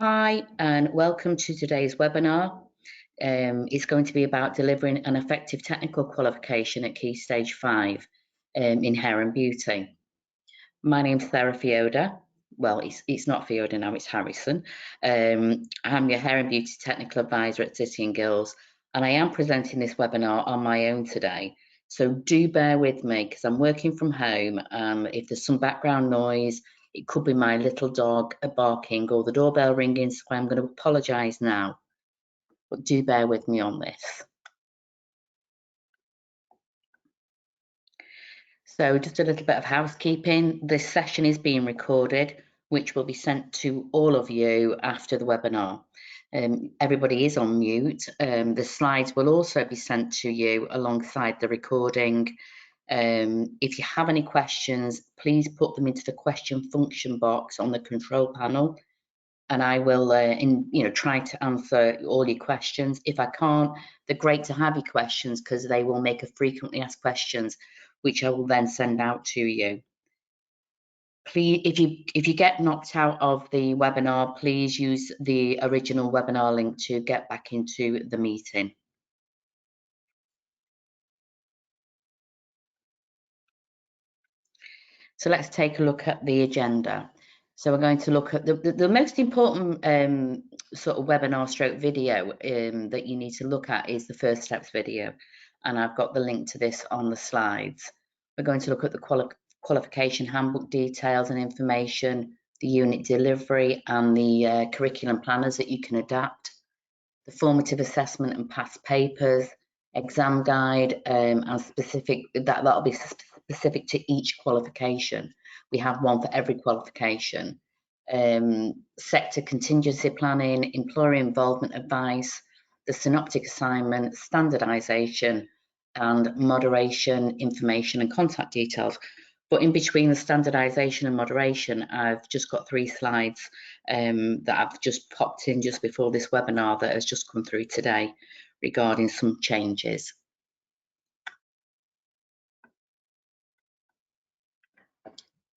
Hi, and welcome to today's webinar. It's going to be about delivering an effective technical qualification at Key Stage 5 in hair and beauty. My name's Sarah Fioda. Well, it's not Fioda now, it's Harrison. I'm your hair and beauty technical advisor at City and Guilds, and I am presenting this webinar on my own today. So do bear with me because I'm working from home. If there's some background noise, it could be my little dog barking or the doorbell ringing, so I'm going to apologise now, but do bear with me on this. So just a little bit of housekeeping. This session is being recorded, which will be sent to all of you after the webinar. Everybody is on mute. The slides will also be sent to you alongside the recording. If you have any questions, please put them into the question function box on the control panel, and I will try to answer all your questions. If I can't, they're great to have your questions because they will make a frequently asked questions, which I will then send out to you. Please, if you get knocked out of the webinar, please use the original webinar link to get back into the meeting. So let's take a look at the agenda. So we're going to look at the most important sort of webinar stroke video that you need to look at is the first steps video. And I've got the link to this on the slides. We're going to look at the qualification handbook details and information, the unit delivery and the curriculum planners that you can adapt, the formative assessment and past papers, exam guide and specific, that'll be specific to each qualification. We have one for every qualification. Sector contingency planning, employer involvement advice, the synoptic assignment, standardisation and moderation, information and contact details. But in between the standardisation and moderation, I've just got 3 slides that I've just popped in just before this webinar that has just come through today regarding some changes.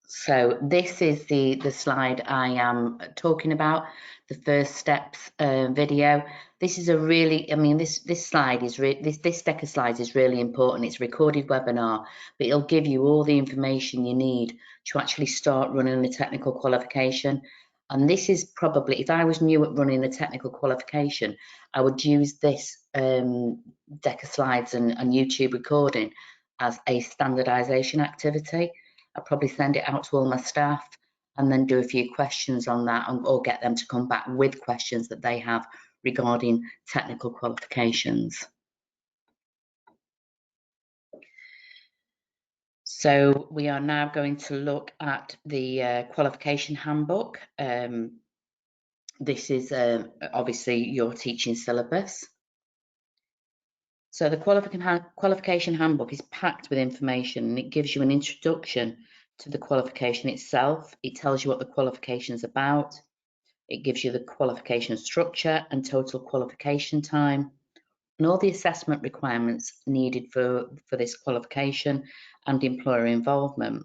So this is the slide I am talking about, the first steps video. This is a really, I mean, this slide is this deck of slides is really important. It's a recorded webinar, but it'll give you all the information you need to actually start running the technical qualification. And this is probably, if I was new at running a technical qualification, I would use this deck of slides and YouTube recording as a standardisation activity. I'll probably send it out to all my staff and then do a few questions on that, or get them to come back with questions that they have regarding technical qualifications. So we are now going to look at the qualification handbook. This is obviously your teaching syllabus. So the qualification handbook is packed with information, and it gives you an introduction to the qualification itself. It tells you what the qualification is about. It gives you the qualification structure and total qualification time, and all the assessment requirements needed for this qualification and employer involvement.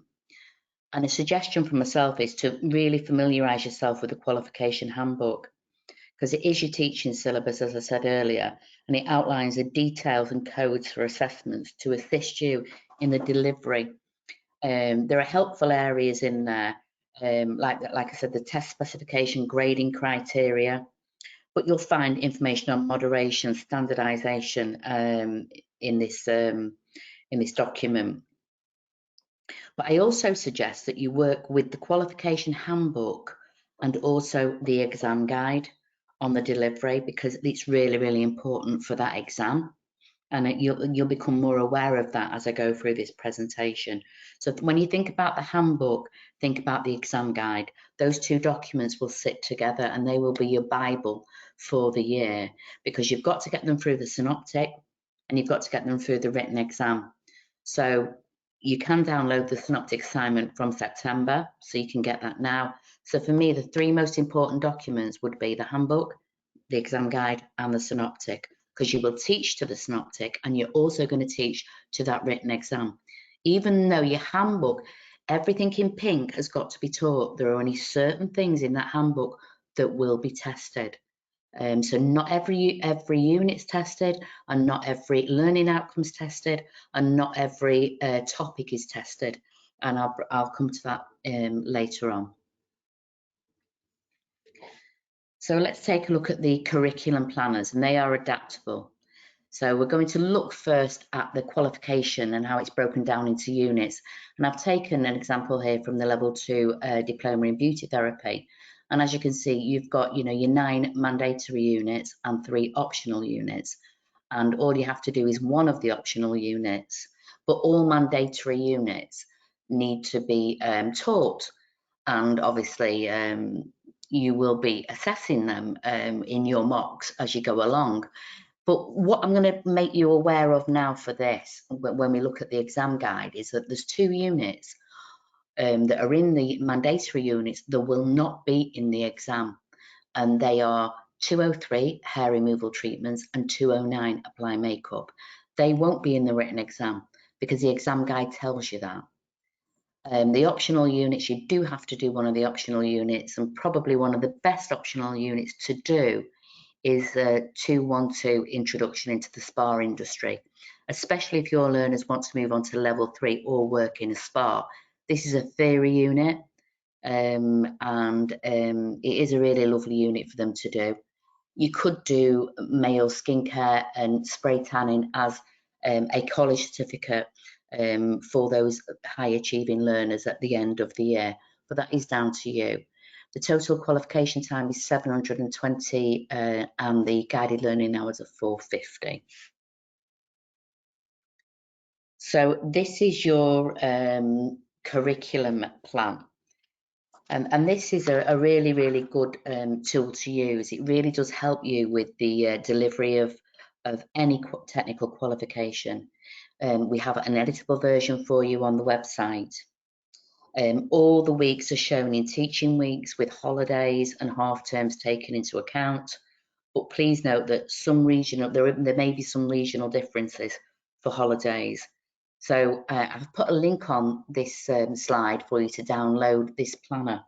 And a suggestion from myself is to really familiarise yourself with the qualification handbook, because it is your teaching syllabus, as I said earlier, and it outlines the details and codes for assessments to assist you in the delivery. There are helpful areas in there, like I said, the test specification, grading criteria, but you'll find information on moderation, standardisation in this document. But I also suggest that you work with the qualification handbook and also the exam guide on the delivery, because it's really, really important for that exam. And you'll become more aware of that as I go through this presentation. So when you think about the handbook, think about the exam guide. Those 2 documents will sit together and they will be your Bible for the year, because you've got to get them through the synoptic and you've got to get them through the written exam. So you can download the synoptic assignment from September, so you can get that now. So for me, the 3 most important documents would be the handbook, the exam guide and the synoptic, because you will teach to the synoptic and you're also going to teach to that written exam. Even though your handbook, everything in pink has got to be taught, there are only certain things in that handbook that will be tested. So not every unit's tested, and not every learning outcome's tested, and not every topic is tested. And I'll come to that later on. So let's take a look at the curriculum planners, and they are adaptable. So we're going to look first at the qualification and how it's broken down into units. And I've taken an example here from the level 2 diploma in beauty therapy. And as you can see, you've got, your 9 mandatory units and 3 optional units. And all you have to do is one of the optional units, but all mandatory units need to be taught. And obviously, you will be assessing them in your mocks as you go along. But what I'm going to make you aware of now for this, when we look at the exam guide, is that there's 2 units that are in the mandatory units that will not be in the exam. And they are 203, hair removal treatments, and 209, apply makeup. They won't be in the written exam because the exam guide tells you that. The optional units, you do have to do one of the optional units, and probably one of the best optional units to do is 212 Introduction into the Spa Industry, especially if your learners want to move on to level 3 or work in a spa. This is a theory unit, and it is a really lovely unit for them to do. You could do male skincare and spray tanning as a college certificate for those high achieving learners at the end of the year, but that is down to you. The total qualification time is 720 and the guided learning hours are 450. So this is your curriculum plan. And this is a really, really good tool to use. It really does help you with the delivery of any technical qualification. We have an editable version for you on the website. All the weeks are shown in teaching weeks with holidays and half terms taken into account. But please note that there may be some regional differences for holidays. So I've put a link on this slide for you to download this planner.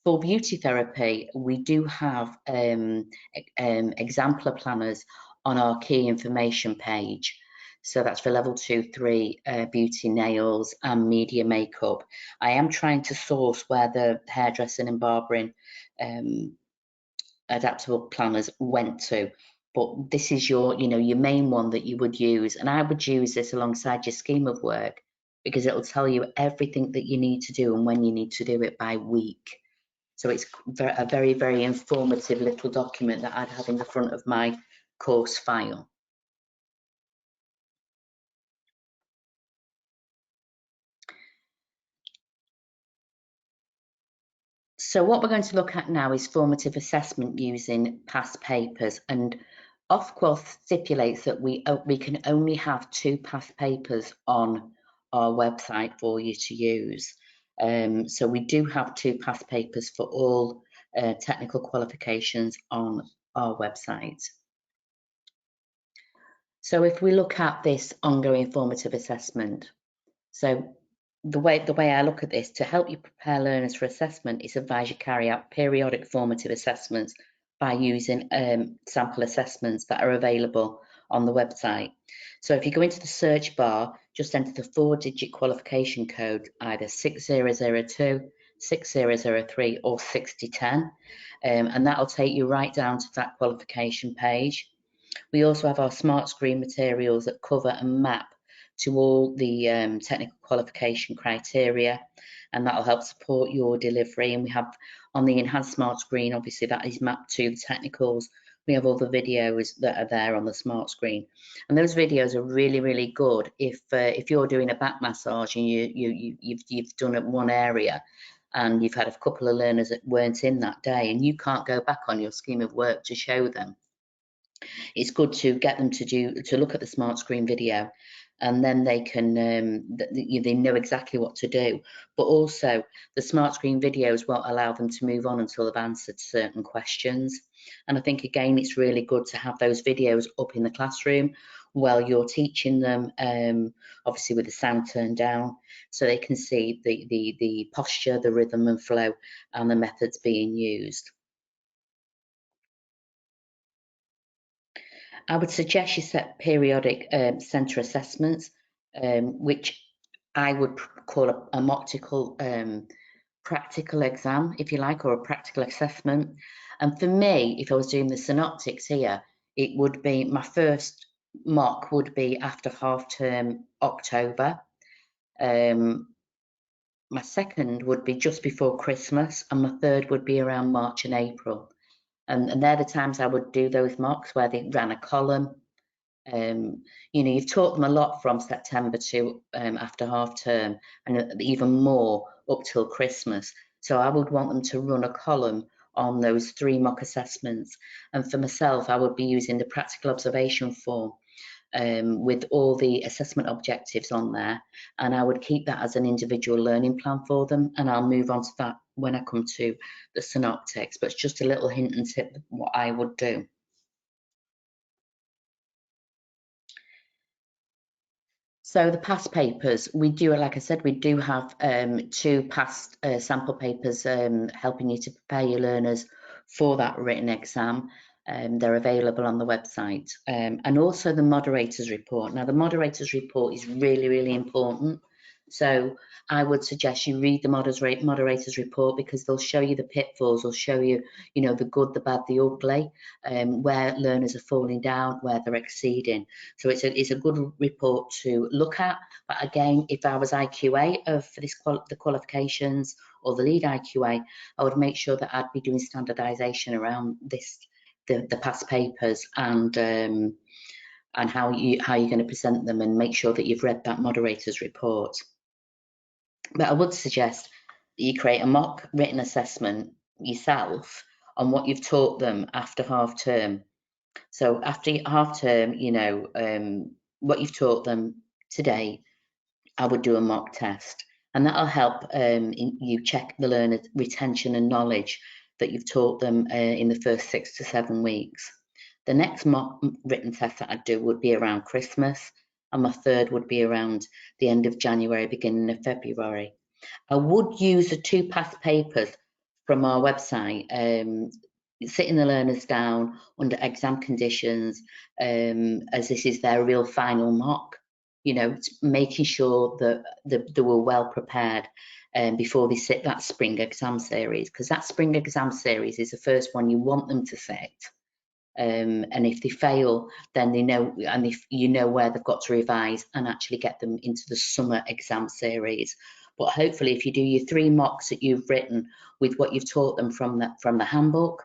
For beauty therapy, we do have exemplar planners on our key information page. So that's for level 2, 3, beauty, nails and media makeup. I am trying to source where the hairdressing and barbering adaptable planners went to, but this is your main one that you would use, and I would use this alongside your scheme of work because it'll tell you everything that you need to do and when you need to do it by week. So it's a very, very informative little document that I'd have in the front of my course file. So what we're going to look at now is formative assessment using past papers, and Ofqual stipulates that we can only have 2 past papers on our website for you to use. So we do have 2 past papers for all technical qualifications on our website. So if we look at this ongoing formative assessment, so the way I look at this, to help you prepare learners for assessment, it's advised you carry out periodic formative assessments by using sample assessments that are available on the website. So if you go into the search bar, just enter the 4-digit qualification code, either 6002, 6003 or 6010, and that'll take you right down to that qualification page. We also have our smart screen materials that cover and map to all the technical qualification criteria, and that'll help support your delivery. And we have on the enhanced smart screen, obviously that is mapped to the technicals. We have all the videos that are there on the smart screen, and those videos are really, really good if you're doing a back massage and you've done it one area and you've had a couple of learners that weren't in that day and you can't go back on your scheme of work to show them. It's good to get them to look at the smart screen video, and then they can they know exactly what to do. But also the smart screen videos won't allow them to move on until they've answered certain questions. And I think again it's really good to have those videos up in the classroom while you're teaching them, obviously with the sound turned down, so they can see the posture, the rhythm and flow and the methods being used. I would suggest you set periodic centre assessments, which I would call a mock-tical practical exam, if you like, or a practical assessment. And for me, if I was doing the synoptics here, it would be, my first mock would be after half-term October. My second would be just before Christmas, and my third would be around March and April. And they're the times I would do those mocks where they ran a column. You know, you've taught them a lot from September to after half term, and even more up till Christmas. So I would want them to run a column on those 3 mock assessments. And for myself, I would be using the practical observation form with all the assessment objectives on there, and I would keep that as an individual learning plan for them, and I'll move on to that when I come to the synoptics, but it's just a little hint and tip of what I would do. So the past papers, we do, like I said, we do have 2 past sample papers helping you to prepare your learners for that written exam. They're available on the website, and also the moderator's report. Now, the moderator's report is really, really important. So I would suggest you read the moderator's report, because they'll show you the pitfalls, they'll show you, you know, the good, the bad, the ugly, where learners are falling down, where they're exceeding. So it's a good report to look at. But again, if I was IQA for this the qualifications, or the lead IQA, I would make sure that I'd be doing standardisation around this, the past papers, and how you're going to present them, and make sure that you've read that moderator's report. But I would suggest that you create a mock written assessment yourself on what you've taught them after half term. So after half term, you know, what you've taught them today, I would do a mock test, and that'll help you check the learner's retention and knowledge that you've taught them in the first 6 to 7 weeks. The next mock written test that I'd do would be around Christmas, and my third would be around the end of January, beginning of February. I would use the 2 past papers from our website, sitting the learners down under exam conditions, as this is their real final mock, you know, making sure that they were well prepared before they sit that spring exam series, because that spring exam series is the first one you want them to sit. And if they fail, then they know, and if you know where they've got to revise and actually get them into the summer exam series. But hopefully, if you do your 3 mocks that you've written with what you've taught them from the handbook,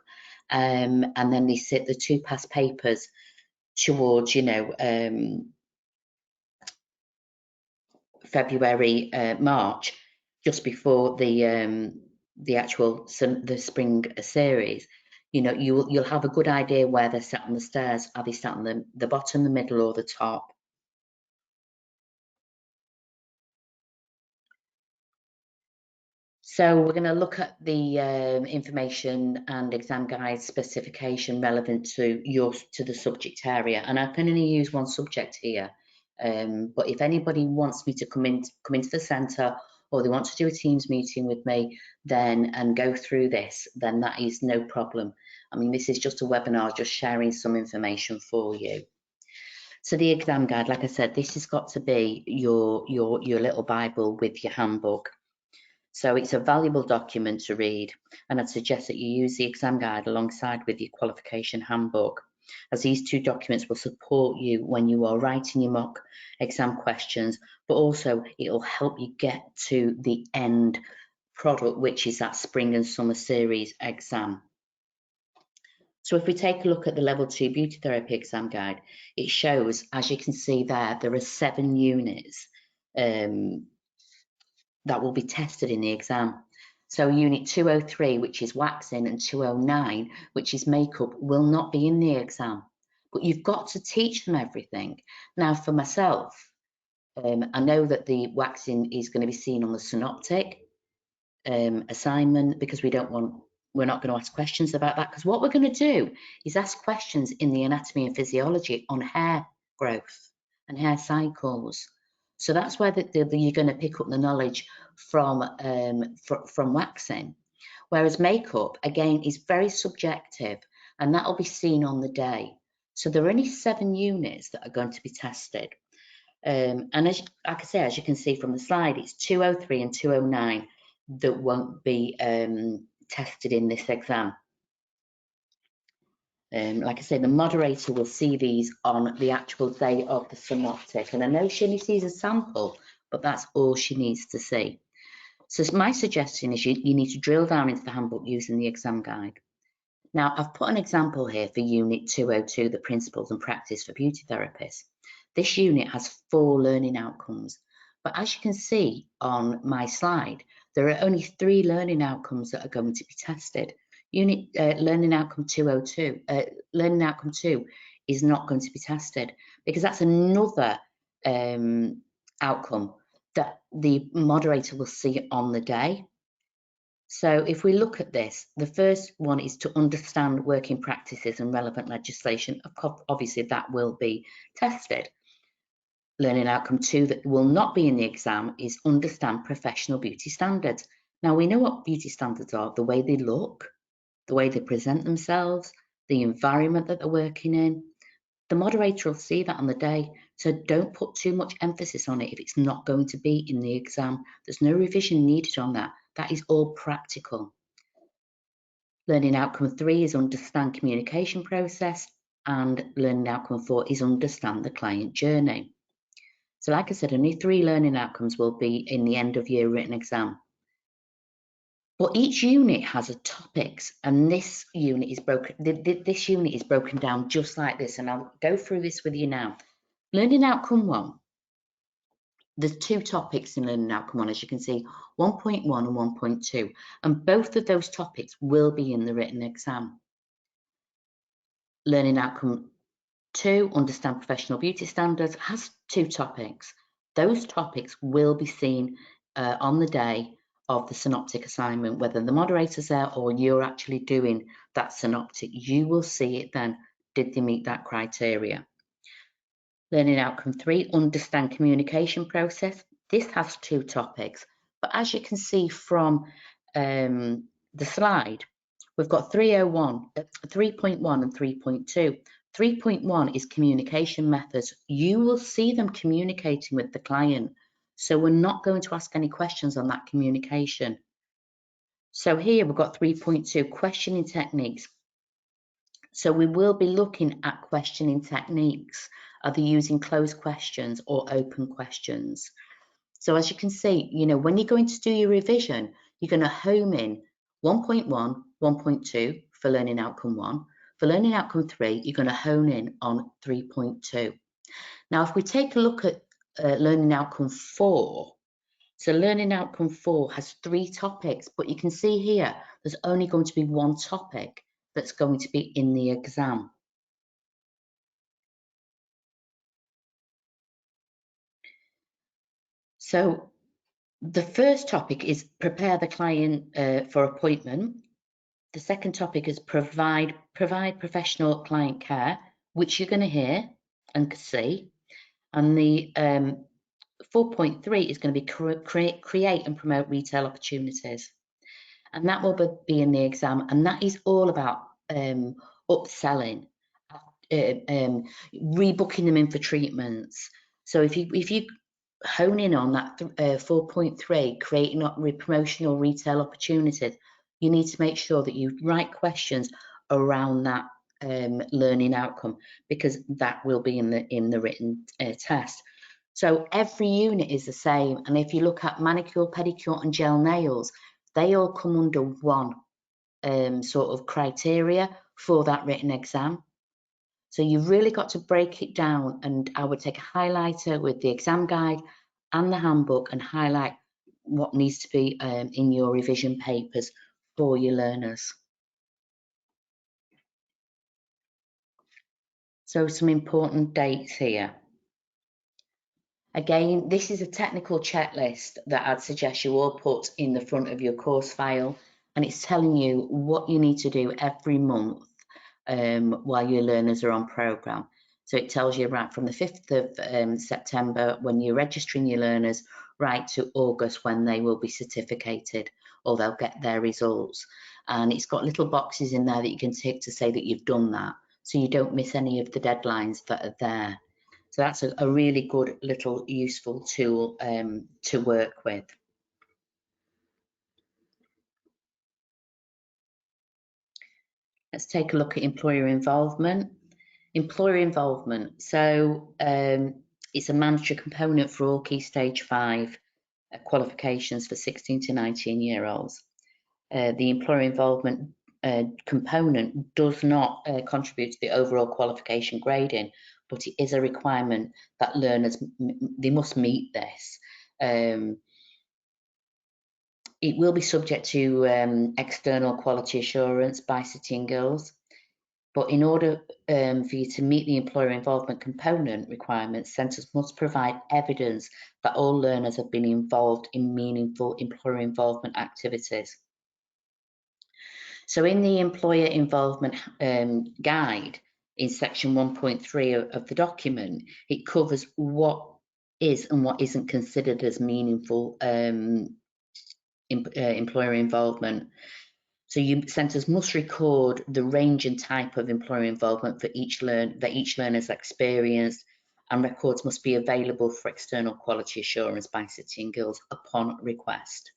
and then they sit the 2 past papers towards, you know, February, March, just before the actual the spring series, you know, you'll have a good idea where they're sat on the stairs. Are they sat on the bottom, the middle, or the top? So we're going to look at the information and exam guide specification relevant to the subject area, and I can only use one subject here. But if anybody wants me to come into the centre, or they want to do a Teams meeting with me, then and go through this, then that is no problem. I mean, this is just a webinar, just sharing some information for you. So the exam guide, like I said, this has got to be your little Bible with your handbook. So it's a valuable document to read, and I'd suggest that you use the exam guide alongside with your qualification handbook, as these 2 documents will support you when you are writing your mock exam questions, but also it'll help you get to the end product, which is that spring and summer series exam. So if we take a look at the level 2 beauty therapy exam guide, it shows, as you can see there are 7 units that will be tested in the exam. So unit 203, which is waxing, and 209, which is makeup, will not be in the exam. But you've got to teach them everything. Now, for myself, I know that the waxing is going to be seen on the synoptic assignment, because we're not going to ask questions about that, because what we're going to do is ask questions in the anatomy and physiology on hair growth and hair cycles. So that's where you're going to pick up the knowledge from waxing. Whereas makeup, again, is very subjective, and that'll be seen on the day. So there are only 7 units that are going to be tested. And as like I say, as you can see from the slide, it's 203 and 209 that won't be tested in this exam. Like I say, the moderator will see these on the actual day of the synoptic. And I know she only sees a sample, but that's all she needs to see. So my suggestion is you need to drill down into the handbook using the exam guide. Now, I've put an example here for Unit 202, the Principles and Practice for Beauty Therapists. This unit has 4 learning outcomes, but as you can see on my slide, there are only 3 learning outcomes that are going to be tested. Learning outcome 202, learning outcome 2 is not going to be tested because that's another outcome that the moderator will see on the day. So if we look at this, the first one is to understand working practices and relevant legislation. Obviously, that will be tested. Learning outcome 2 that will not be in the exam is understand professional beauty standards. Now, we know what beauty standards are: the way they look, the way they present themselves, the environment that they're working in. The moderator will see that on the day, so don't put too much emphasis on it if it's not going to be in the exam. There's no revision needed on that. That is all practical. Learning outcome 3 is understand communication process, and learning outcome 4 is understand the client journey. So like I said, only 3 learning outcomes will be in the end of year written exam. But each unit has a topics, and this unit is broken down just like this, and I'll go through this with you now. Learning outcome 1, there's 2 topics in learning outcome 1, as you can see, 1.1 and 1.2, and both of those topics will be in the written exam. Learning outcome 2, understand professional beauty standards, has 2 topics. Those topics will be seen on the day of the synoptic assignment, whether the moderator's there or you're actually doing that synoptic. You will see it then. Did they meet that criteria? Learning outcome 3, understand communication process. This has 2 topics, but as you can see from the slide, we've got 3.1 and 3.2. 3.1 is communication methods. You will see them communicating with the client. So we're not going to ask any questions on that communication. So here we've got 3.2, questioning techniques. So we will be looking at questioning techniques. Are they using closed questions or open questions? So as you can see, when you're going to do your revision, you're going to home in 1.1, 1.2 for learning outcome 1. For learning outcome 3, you're going to hone in on 3.2. Now, if we take a look at learning outcome 4, so learning outcome 4 has 3 topics, but you can see here, there's only going to be 1 topic that's going to be in the exam. So the first topic is prepare the client for appointment. The second topic is provide professional client care, which you're going to hear and see. And the 4.3 is going to be create and promote retail opportunities. And that will be in the exam. And that is all about upselling, rebooking them in for treatments. So if you hone in on that 4.3, creating promotional retail opportunities, you need to make sure that you write questions around that learning outcome, because that will be in the written test. So every unit is the same, and if you look at manicure, pedicure and gel nails, they all come under one sort of criteria for that written exam. So you've really got to break it down, and I would take a highlighter with the exam guide and the handbook and highlight what needs to be in your revision papers for your learners. So some important dates here. Again, this is a technical checklist that I'd suggest you all put in the front of your course file, and it's telling you what you need to do every month while your learners are on programme. So it tells you right from the 5th of September when you're registering your learners right to August when they will be certificated or they'll get their results. And it's got little boxes in there that you can tick to say that you've done that. so you don't miss any of the deadlines that are there. So that's a really good little useful tool to work with. Let's take a look at employer involvement. Employer involvement, so it's a mandatory component for all Key Stage 5 qualifications for 16 to 19-year-olds. The employer involvement component does not contribute to the overall qualification grading, but it is a requirement that learners, they must meet this. It will be subject to external quality assurance by City and Guilds, but in order for you to meet the employer involvement component requirements, centres must provide evidence that all learners have been involved in meaningful employer involvement activities. So in the employer involvement guide, in section 1.3 of the document, it covers what is and what isn't considered as meaningful employer involvement. So centres must record the range and type of employer involvement for each learner's experienced, and records must be available for external quality assurance by City and Guilds upon request.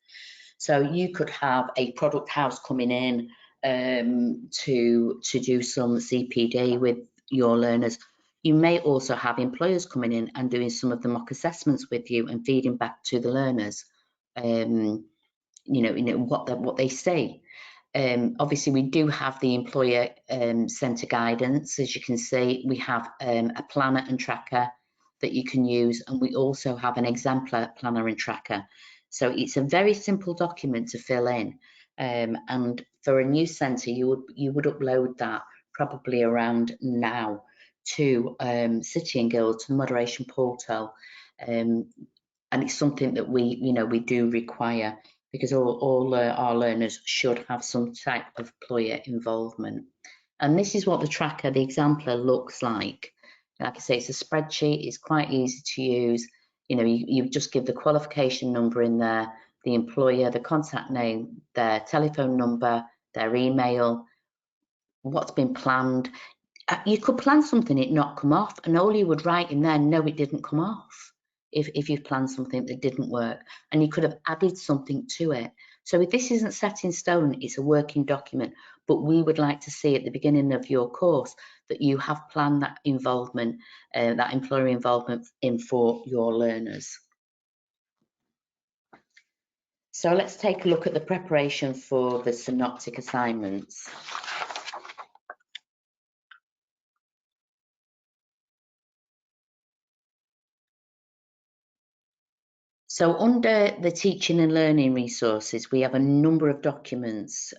So you could have a product house coming in to do some CPD with your learners. You may also have employers coming in and doing some of the mock assessments with you and feeding back to the learners, what they say. Obviously, we do have the employer centre guidance. As you can see, we have a planner and tracker that you can use, and we also have an exemplar planner and tracker. So it's a very simple document to fill in, and for a new centre, you would upload that probably around now to City and Guild, to the moderation portal, and it's something that we do require, because all our learners should have some type of employer involvement. And this is what the tracker, the exemplar, looks like. Like I say, it's a spreadsheet, it's quite easy to use. You just give the qualification number in there, the employer, the contact name, their telephone number, their email, what's been planned. You could plan something, it not come off, and all you would write in there, no, it didn't come off. If you've planned something that didn't work, and you could have added something to it. So if this isn't set in stone, it's a working document, but we would like to see at the beginning of your course that you have planned that involvement, that employer involvement in for your learners. So let's take a look at the preparation for the synoptic assignments. So under the teaching and learning resources, we have a number of documents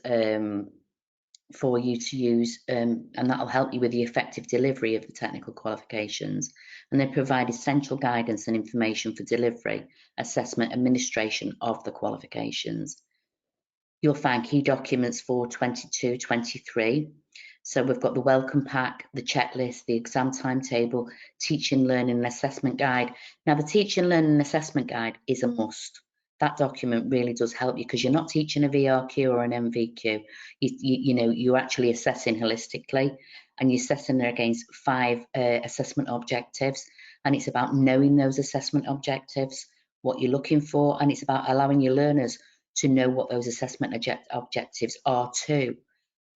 for you to use, and that'll help you with the effective delivery of the technical qualifications. And they provide essential guidance and information for delivery, assessment, administration of the qualifications. You'll find key documents for 22-23. So we've got the welcome pack, the checklist, the exam timetable, teaching, learning and assessment guide. Now the teaching, learning and assessment guide is a must. That document really does help you, because you're not teaching a VRQ or an MVQ. You're actually assessing holistically, and you're assessing there against 5 assessment objectives. And it's about knowing those assessment objectives, what you're looking for, and it's about allowing your learners to know what those assessment objectives are too.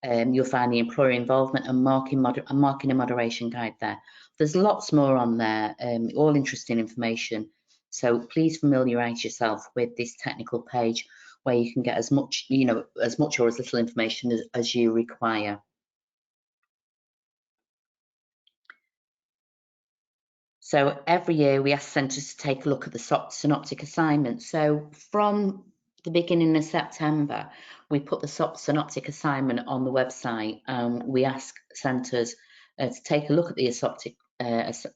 You'll find the employer involvement and marking and moderation guide there. There's lots more on there, all interesting information. So please familiarise yourself with this technical page, where you can get as much or as little information as you require. So every year we ask centres to take a look at the synoptic assignment. So from the beginning of September, we put the synoptic assignment on the website, and we ask centres to take a look at the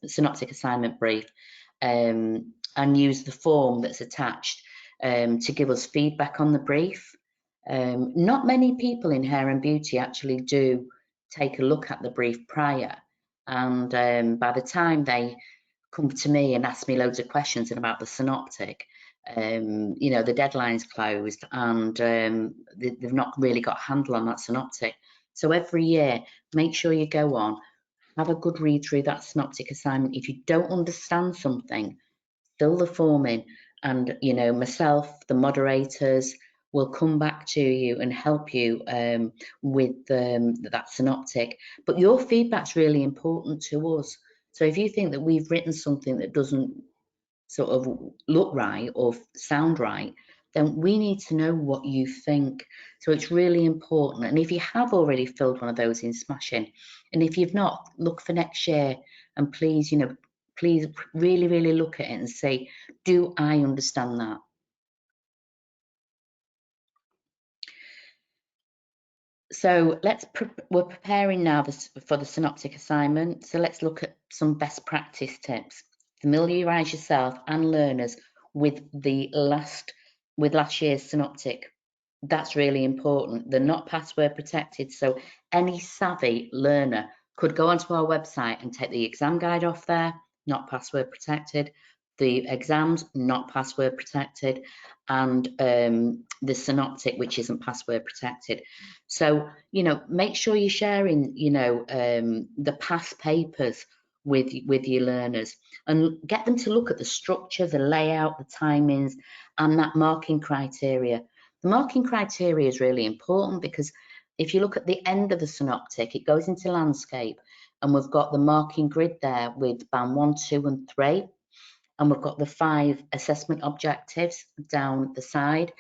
synoptic assignment brief, and use the form that's attached to give us feedback on the brief. Not many people in hair and beauty actually do take a look at the brief prior, and by the time they come to me and ask me loads of questions about the synoptic, the deadline's closed, and they've not really got a handle on that synoptic. So every year, make sure you go on, have a good read through that synoptic assignment. If you don't understand something, fill the form in, and myself, the moderators, will come back to you and help you with that synoptic. But your feedback's really important to us. So if you think that we've written something that doesn't sort of look right or sound right, then we need to know what you think. So it's really important. And if you have already filled one of those in, smashing. And if you've not, look for next year, and please, please really, really look at it and say, do I understand that? So we're preparing now for the synoptic assignment. So let's look at some best practice tips. Familiarise yourself and learners with last year's synoptic. That's really important. They're not password protected, so any savvy learner could go onto our website and take the exam guide off there, not password protected. The exams, not password protected, and the synoptic, which isn't password protected. So, make sure you're sharing, the past papers with your learners, and get them to look at the structure, the layout, the timings, and that marking criteria. The marking criteria is really important, because if you look at the end of the synoptic, it goes into landscape, and we've got the marking grid there with band 1, 2, and 3. And we've got the 5 assessment objectives down the side.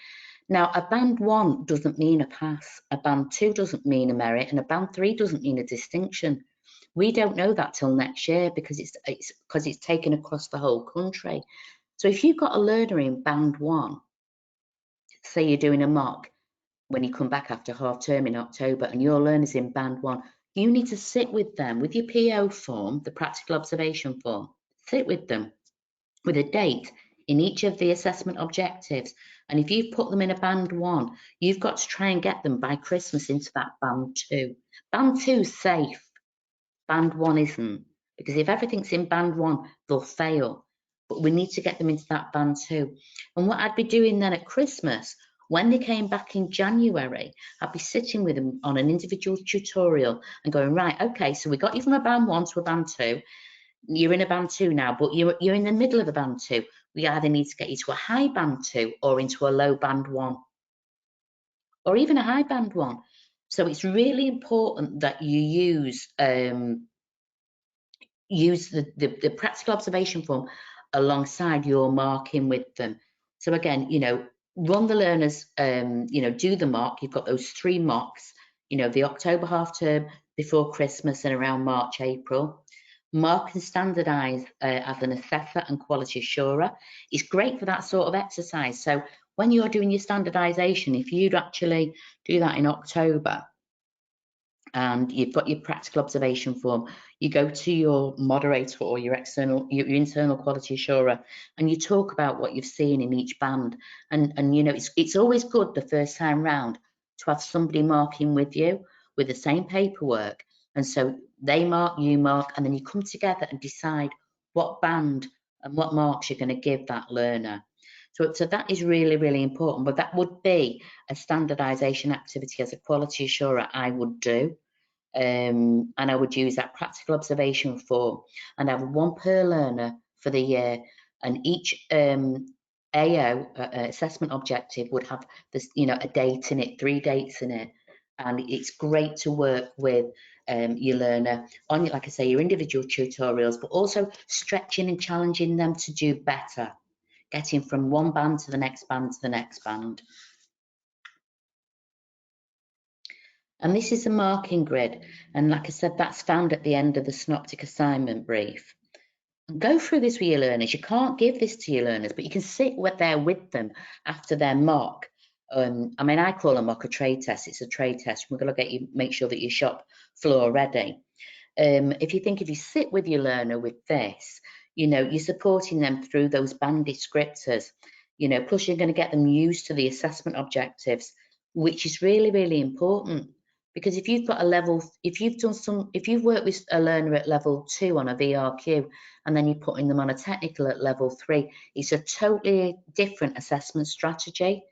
Now, a band 1 doesn't mean a pass, a band 2 doesn't mean a merit, and a band 3 doesn't mean a distinction. We don't know that till next year, because it's taken across the whole country. So if you've got a learner in band 1, say you're doing a mock when you come back after half term in October, and your learner's in band 1, you need to sit with them with your PO form, the practical observation form. Sit with them with a date in each of the assessment objectives. And if you've put them in a band 1, you've got to try and get them by Christmas into that band 2. Band 2's safe, band 1 isn't, because if everything's in band 1, they'll fail. But we need to get them into that band 2. And what I'd be doing then at Christmas, when they came back in January, I'd be sitting with them on an individual tutorial and going, right, okay, so we got you from a band 1 to a band 2. You're in a band 2 now, but you're in the middle of a band 2. We either need to get you to a high band 2 or into a low band 1, or even a high band 1. So it's really important that you use the practical observation form alongside your marking with them. So again, run the learners, do the mock. You've got those 3 mocks, the October half term, before Christmas, and around March, April. Mark and standardise as an assessor and quality assurer. It's great for that sort of exercise. So when you're doing your standardisation, if you'd actually do that in October, and you've got your practical observation form, you go to your moderator or your internal quality assurer, and you talk about what you've seen in each band. And it's always good the first time round to have somebody marking with you with the same paperwork, and so they mark, you mark, and then you come together and decide what band and what marks you're going to give that learner. So that is really, really important. But that would be a standardisation activity as a quality assurer I would do. And I would use that practical observation form, and have 1 per learner for the year. And each AO assessment objective would have this, a date in it, 3 dates in it. And it's great to work with your learner on, like I say, your individual tutorials, but also stretching and challenging them to do better, getting from one band to the next band to the next band. And this is a marking grid. And like I said, that's found at the end of the synoptic assignment brief. Go through this with your learners. You can't give this to your learners, but you can sit there with them after their mock. I call a mock a trade test. It's a trade test. We're going to make sure that your shop floor ready. If you sit with your learner with this, you're supporting them through those band descriptors, plus you're going to get them used to the assessment objectives, which is really, really important. Because if you've got if you've worked with a learner at level 2 on a VRQ, and then you're putting them on a technical at level 3, it's a totally different assessment strategy.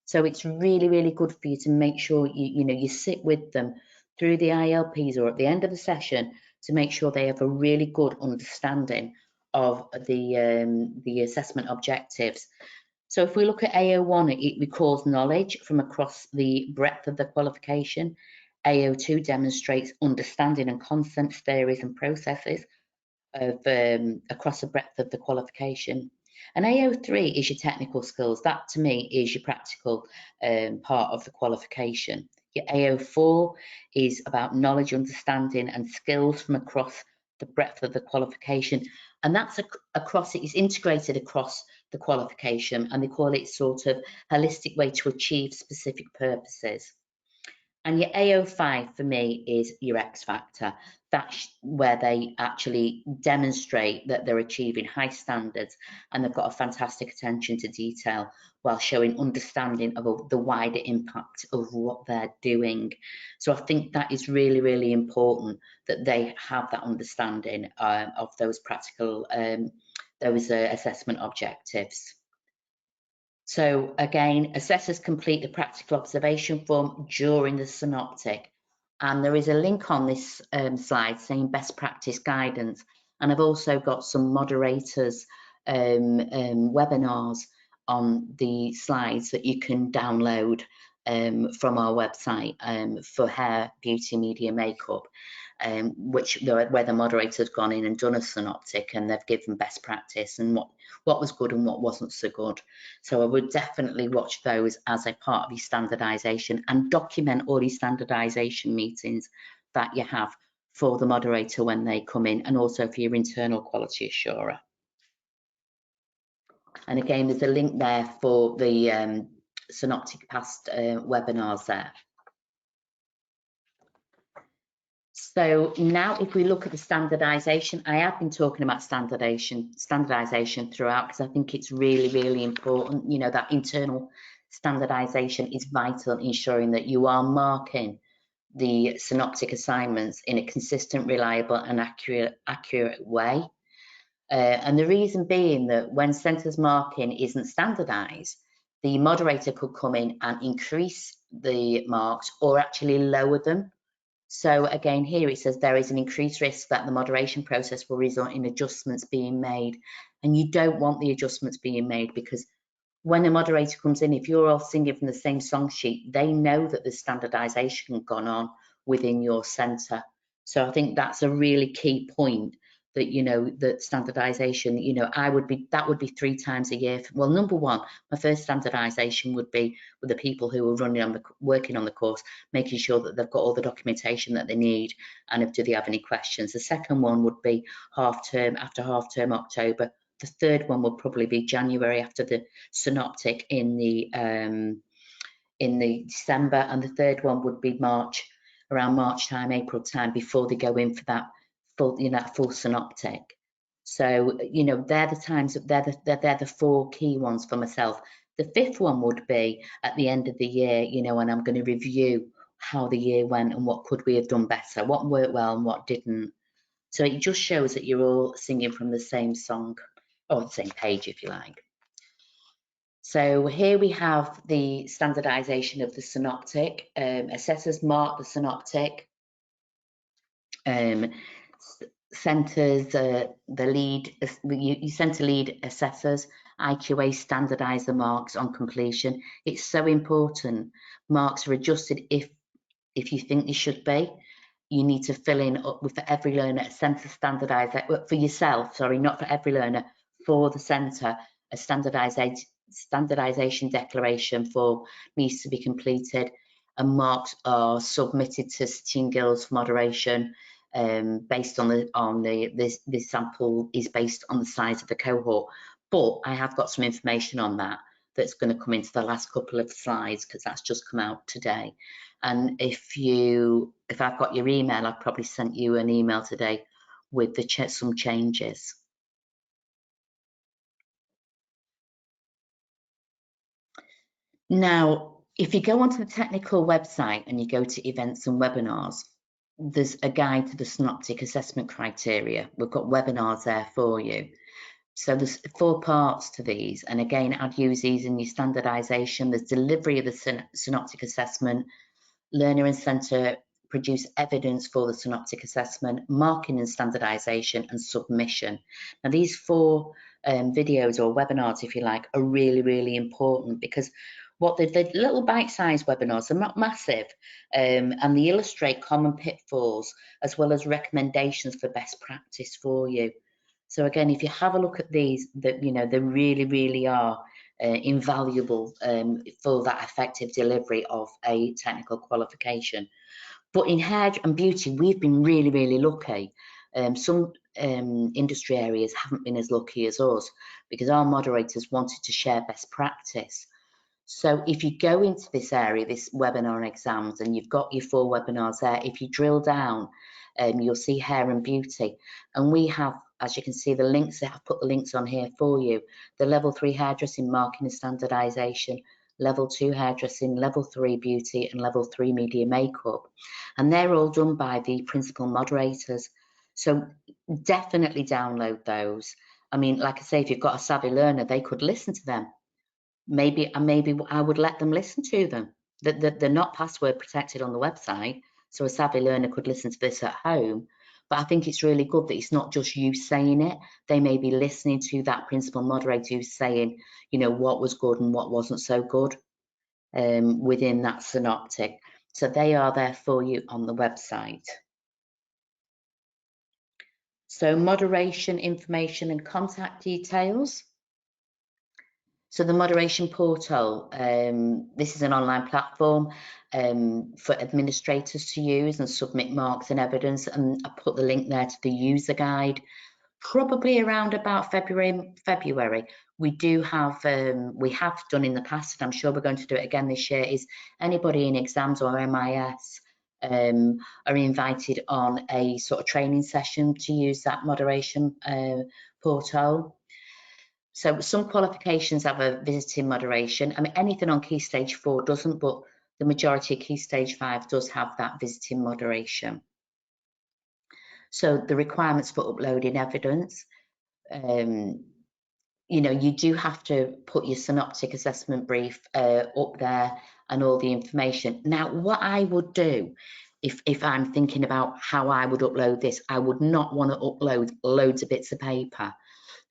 So it's really, really good for you to make sure you sit with them through the ILPs or at the end of the session to make sure they have a really good understanding of the assessment objectives. So if we look at AO1, it records knowledge from across the breadth of the qualification. AO2 demonstrates understanding and concepts, theories and processes of across the breadth of the qualification. And AO3 is your technical skills. That to me is your practical part of the qualification. Your AO4 is about knowledge, understanding and skills from across the breadth of the qualification. And that's across, it is integrated across the qualification, and they call it sort of holistic way to achieve specific purposes. And your AO5 for me is your X factor. That's where they actually demonstrate that they're achieving high standards and they've got a fantastic attention to detail while showing understanding of the wider impact of what they're doing. So I think that is really, really important that they have that understanding of those practical, those assessment objectives. So again, assessors complete the practical observation form during the synoptic. And there is a link on this slide saying best practice guidance. And I've also got some moderators webinars on the slides that you can download from our website for hair, beauty, media, makeup. Where the moderator's gone in and done a synoptic and they've given best practice and what was good and what wasn't so good. So I would definitely watch those as a part of your standardisation and document all your standardisation meetings that you have for the moderator when they come in, and also for your internal quality assurer. And again, there's a link there for the synoptic past webinars there. So now if we look at the standardisation, I have been talking about standardisation throughout because I think it's really, really important. You know, that internal standardisation is vital in ensuring that you are marking the synoptic assignments in a consistent, reliable and accurate way. And the reason being that when centres marking isn't standardised, the moderator could come in and increase the marks or actually lower them. So again, here it says there is an increased risk that the moderation process will result in adjustments being made. And you don't want the adjustments being made, because when a moderator comes in, if you're all singing from the same song sheet, they know that there's standardisation gone on within your centre. So I think that's a really key point, that, you know, that standardisation, you know, that would be 3 times a year. Well, number one, my first standardisation would be with the people who are working on the course, making sure that they've got all the documentation that they need, and if do they have any questions. The second one would be after half term October. The third one will probably be January after the synoptic in the December, and the third one would be March, around March time, April time, before they go in for that full, you know, that full synoptic. So, you know, they're the times, they're the 4 key ones for myself. The 5th one would be at the end of the year, you know, and I'm going to review how the year went and what could we have done better, what worked well and what didn't. So it just shows that you're all singing from the same song, or the same page, if you like. So here we have the standardisation of the synoptic. Assessors mark the synoptic. Centres, the lead, you centre lead assessors, IQA standardise the marks on completion. It's so important. Marks are adjusted if you think they should be. You need to fill in for every learner a centre standardised, for yourself, sorry, not for every learner, for the centre, a standardisation declaration form needs to be completed, and marks are submitted to Sitting Guilds for moderation. Based on this sample is based on the size of the cohort, but I have got some information on that's going to come into the last couple of slides, because that's just come out today. And if I've got your email, I've probably sent you an email today with some changes. Now, if you go onto the technical website and you go to events and webinars, there's a guide to the synoptic assessment criteria. We've got webinars there for you. So there's 4 parts to these. And again, I'd use these in your standardisation. There's delivery of the synoptic assessment, learner and centre produce evidence for the synoptic assessment, marking and standardisation, and submission. Now, these 4 videos or webinars, if you like, are really, really important, because what the little bite-sized webinars are not massive, and they illustrate common pitfalls as well as recommendations for best practice for you. So again, if you have a look at these, that they really, really are invaluable for that effective delivery of a technical qualification. But in hair and beauty, we've been really, really lucky. Some industry areas haven't been as lucky as us, because our moderators wanted to share best practice. So if you go into this area, this webinar and exams, and you've got your 4 webinars there, if you drill down, you'll see hair and beauty. And we have, as you can see, the links, I've put the links on here for you. The level 3 hairdressing, marking and standardisation, level 2 hairdressing, level 3 beauty, and level 3 media makeup. And they're all done by the principal moderators. So definitely download those. I mean, like I say, if you've got a savvy learner, they could listen to them. Maybe I would let them listen to them. They're not password protected on the website, so a savvy learner could listen to this at home. But I think it's really good that it's not just you saying it. They may be listening to that principal moderator who's saying, what was good and what wasn't so good within that synoptic. So they are there for you on the website. So moderation information and contact details. So the moderation portal, this is an online platform for administrators to use and submit marks and evidence, and I put the link there to the user guide. Probably around about February, we do have, we have done in the past, and I'm sure we're going to do it again this year, is anybody in exams or MIS are invited on a sort of training session to use that moderation portal. So some qualifications have a visiting moderation. I mean, anything on Key Stage 4 doesn't, but the majority of Key Stage 5 does have that visiting moderation. So the requirements for uploading evidence, you do have to put your synoptic assessment brief up there and all the information. Now, what I would do, if I'm thinking about how I would upload this, I would not want to upload loads of bits of paper.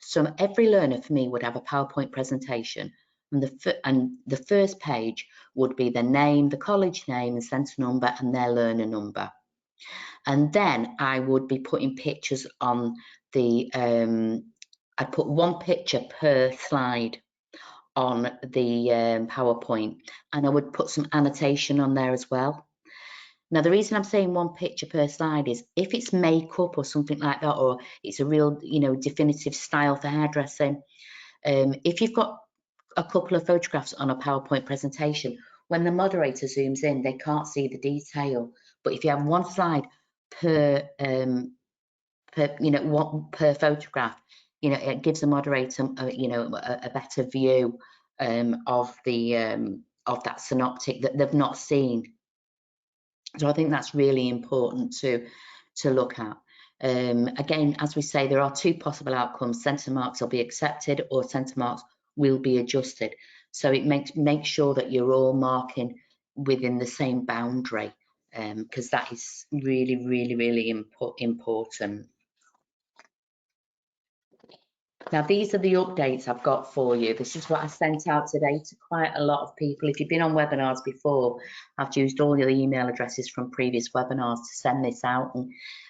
So every learner for me would have a PowerPoint presentation, and the first page would be the name, the college name, the centre number, and their learner number. And then I would be putting pictures on the, I'd put 1 picture per slide on the PowerPoint, and I would put some annotation on there as well. Now, the reason I'm saying 1 picture per slide is if it's makeup or something like that, or it's a real, definitive style for hairdressing, if you've got a couple of photographs on a PowerPoint presentation, when the moderator zooms in, they can't see the detail. But if you have 1 slide per photograph, it gives the moderator, a better view of that synoptic that they've not seen. So I think that's really important to look at. Again, as we say, there are 2 possible outcomes. Centre marks will be accepted or centre marks will be adjusted. So it makes sure that you're all marking within the same boundary, because that is really, really, really important. Now, these are the updates I've got for you. This is what I sent out today to quite a lot of people. If you've been on webinars before, I've used all your email addresses from previous webinars to send this out.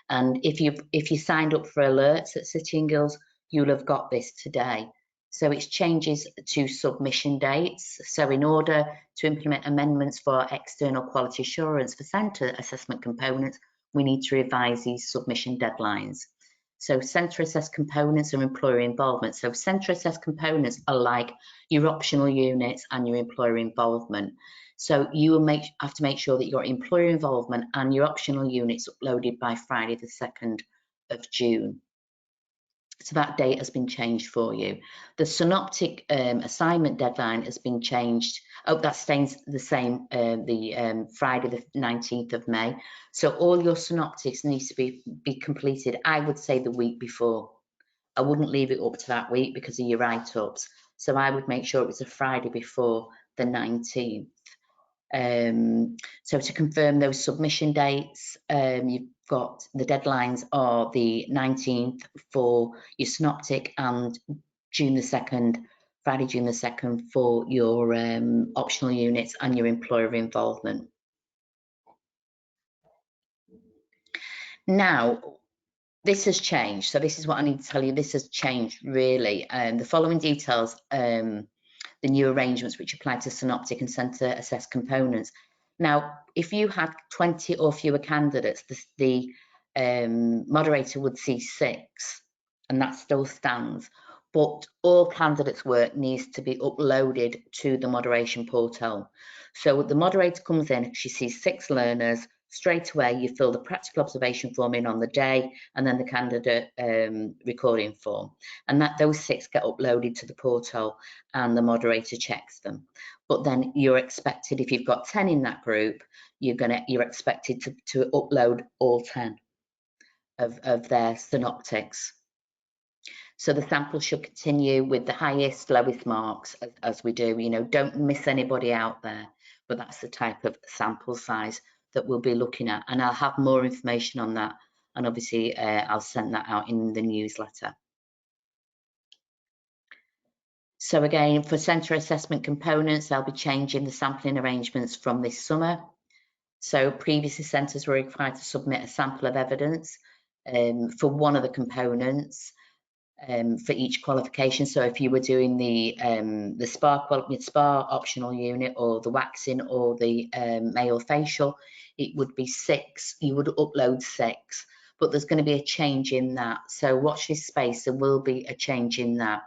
And if you signed up for alerts at City & Guilds, you'll have got this today. So it's changes to submission dates. So in order to implement amendments for external quality assurance for centre assessment components, we need to revise these submission deadlines. So centre assessed components are employer involvement. So centre assessed components are like your optional units and your employer involvement. So you will have to make sure that your employer involvement and your optional units uploaded by Friday the 2nd of June. So that date has been changed for you. The synoptic assignment deadline has been changed. Oh, that stays the same, Friday the 19th of May. So all your synoptics needs to be completed, I would say, the week before. I wouldn't leave it up to that week because of your write-ups. So I would make sure it was a Friday before the 19th. So to confirm those submission dates, you've got the deadlines are the 19th for your synoptic and June the 2nd, Friday, June the 2nd for your optional units and your employer involvement. Now, this has changed. So this is what I need to tell you. This has changed really. The following details, the new arrangements which apply to synoptic and centre assessed components. Now, if you had 20 or fewer candidates, the moderator would see 6, and that still stands. But all candidates' work needs to be uploaded to the moderation portal. So the moderator comes in, she sees 6 learners, straight away you fill the practical observation form in on the day and then the candidate recording form, and those 6 get uploaded to the portal and the moderator checks them. But then you're expected, if you've got 10 in that group, you're expected to upload all 10 of their synoptics. So the sample should continue with the highest, lowest marks as we do. You know, don't miss anybody out there, but that's the type of sample size that we'll be looking at. And I'll have more information on that. And obviously I'll send that out in the newsletter. So again, for centre assessment components, they'll be changing the sampling arrangements from this summer. So previously centres were required to submit a sample of evidence for one of the components. For each qualification. So if you were doing the spa optional unit or the waxing or the male facial, it would be 6. You would upload 6, but there's going to be a change in that. So watch this space. There will be a change in that.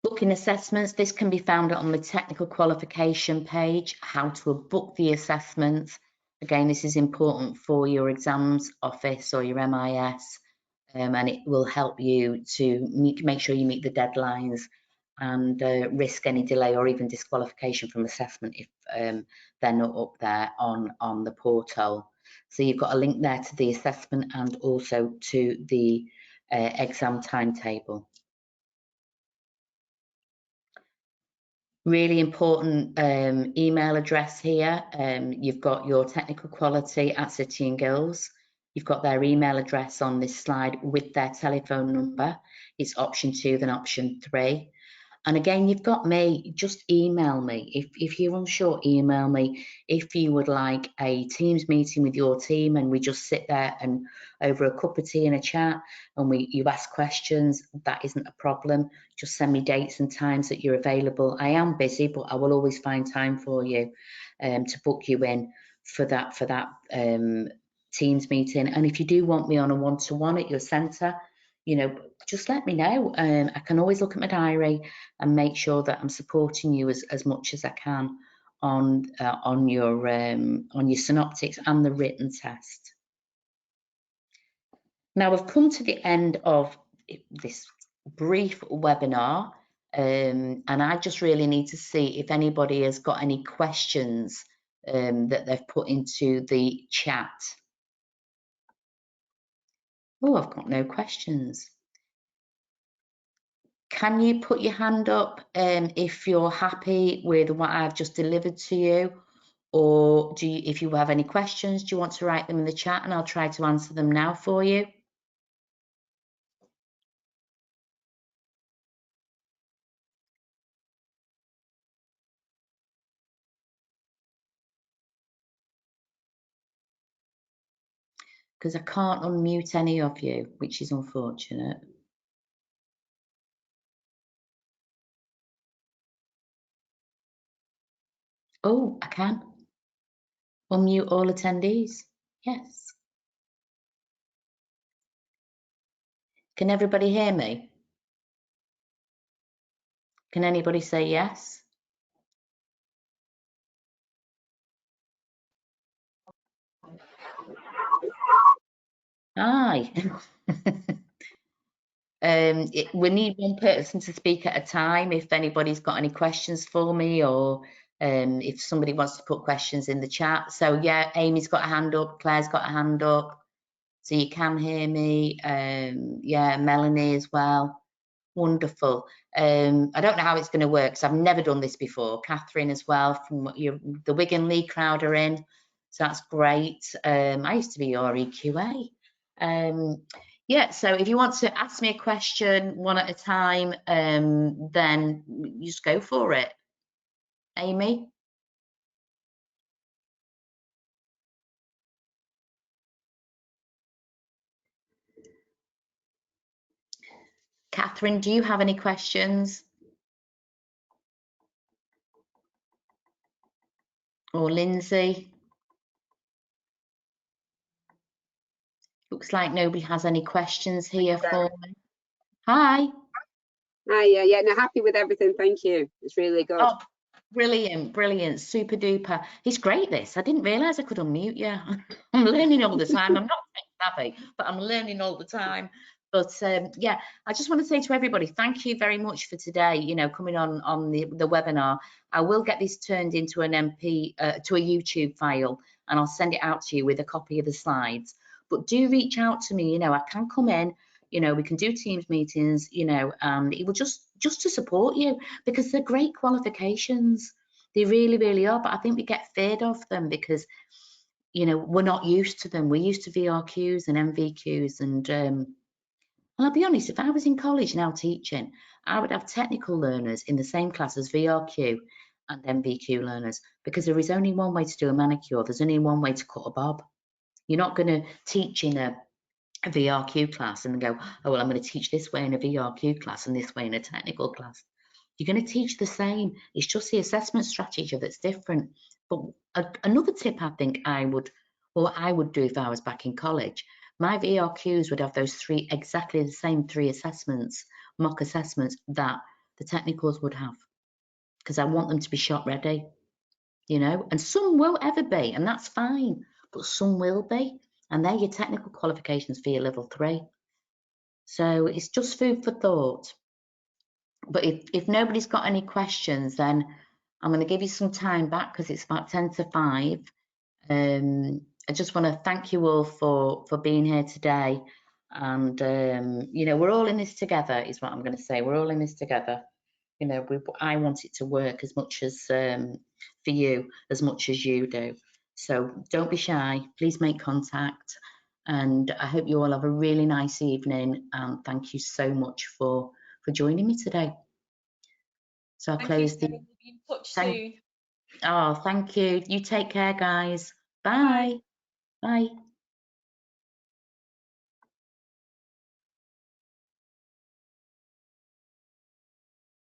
Booking assessments. This can be found on the technical qualification page. How to book the assessments. Again, this is important for your exams office or your MIS. And it will help you to make sure you meet the deadlines and risk any delay or even disqualification from assessment if they're not up there on the portal. So you've got a link there to the assessment and also to the exam timetable. Really important email address here. You've got your technical quality at City and Guilds. You've got their email address on this slide with their telephone number. It's option 2, then option 3. And again, you've got me, just email me. If you're unsure, email me. If you would like a Teams meeting with your team and we just sit there and over a cup of tea and a chat and you ask questions, that isn't a problem. Just send me dates and times that you're available. I am busy, but I will always find time for you to book you in for that Teams meeting. And if you do want me on a one-to-one at your centre, you know, just let me know. I can always look at my diary and make sure that I'm supporting you as much as I can on your synoptics and the written test. Now we've come to the end of this brief webinar, and I just really need to see if anybody has got any questions that they've put into the chat. Oh, I've got no questions. Can you put your hand up if you're happy with what I've just delivered to you? Or if you have any questions, do you want to write them in the chat and I'll try to answer them now for you? Because I can't unmute any of you, which is unfortunate. Oh, I can. Unmute all attendees. Yes. Can everybody hear me? Can anybody say yes? Aye. We need one person to speak at a time if anybody's got any questions for me, or if somebody wants to put questions in the chat. So yeah, Amy's got a hand up, Claire's got a hand up, so you can hear me. Yeah, Melanie as well. Wonderful. I don't know how it's going to work because I've never done this before. Catherine as well from the Wigan Lee crowd are in, so that's great. I used to be your EQA. Yeah, so if you want to ask me a question one at a time, then you just go for it. Amy? Catherine, do you have any questions? Or Lindsay? Looks like nobody has any questions here for me. Hi. Hi, yeah, no, happy with everything, thank you. It's really good. Oh, brilliant, brilliant, super duper. It's great this. I didn't realise I could unmute you. I'm learning all the time. I'm not tech savvy, but I'm learning all the time. But yeah, I just want to say to everybody, thank you very much for today, you know, coming on the webinar. I will get this turned into an MP, to a YouTube file, and I'll send it out to you with a copy of the slides. But do reach out to me, you know, I can come in, you know, we can do Teams meetings, you know, and it will just to support you, because they're great qualifications. They really, really are. But I think we get feared of them because, you know, we're not used to them. We're used to VRQs and MVQs. And I'll be honest, if I was in college now teaching, I would have technical learners in the same class as VRQ and MVQ learners, because there is only one way to do a manicure. There's only one way to cut a bob. You're not going to teach in a VRQ class and go, oh, well, I'm going to teach this way in a VRQ class and this way in a technical class. You're going to teach the same. It's just the assessment strategy that's different. But another tip I think I would do if I was back in college, my VRQs would have those three, exactly the same three assessments, mock assessments that the technicals would have, because I want them to be shot ready, you know, and some won't ever be, and that's fine, but some will be. And they're your technical qualifications for your level 3. So it's just food for thought. But if nobody's got any questions, then I'm going to give you some time back because it's about 10 to 5. I just want to thank you all for being here today. And, you know, we're all in this together is what I'm going to say. We're all in this together. You know, I want it to work as much as for you, as much as you do. So don't be shy. Please make contact. And I hope you all have a really nice evening. And thank you so much for joining me today. So I'll close the. We'll be in touch soon. Oh, thank you. You take care, guys. Bye. Bye. Bye.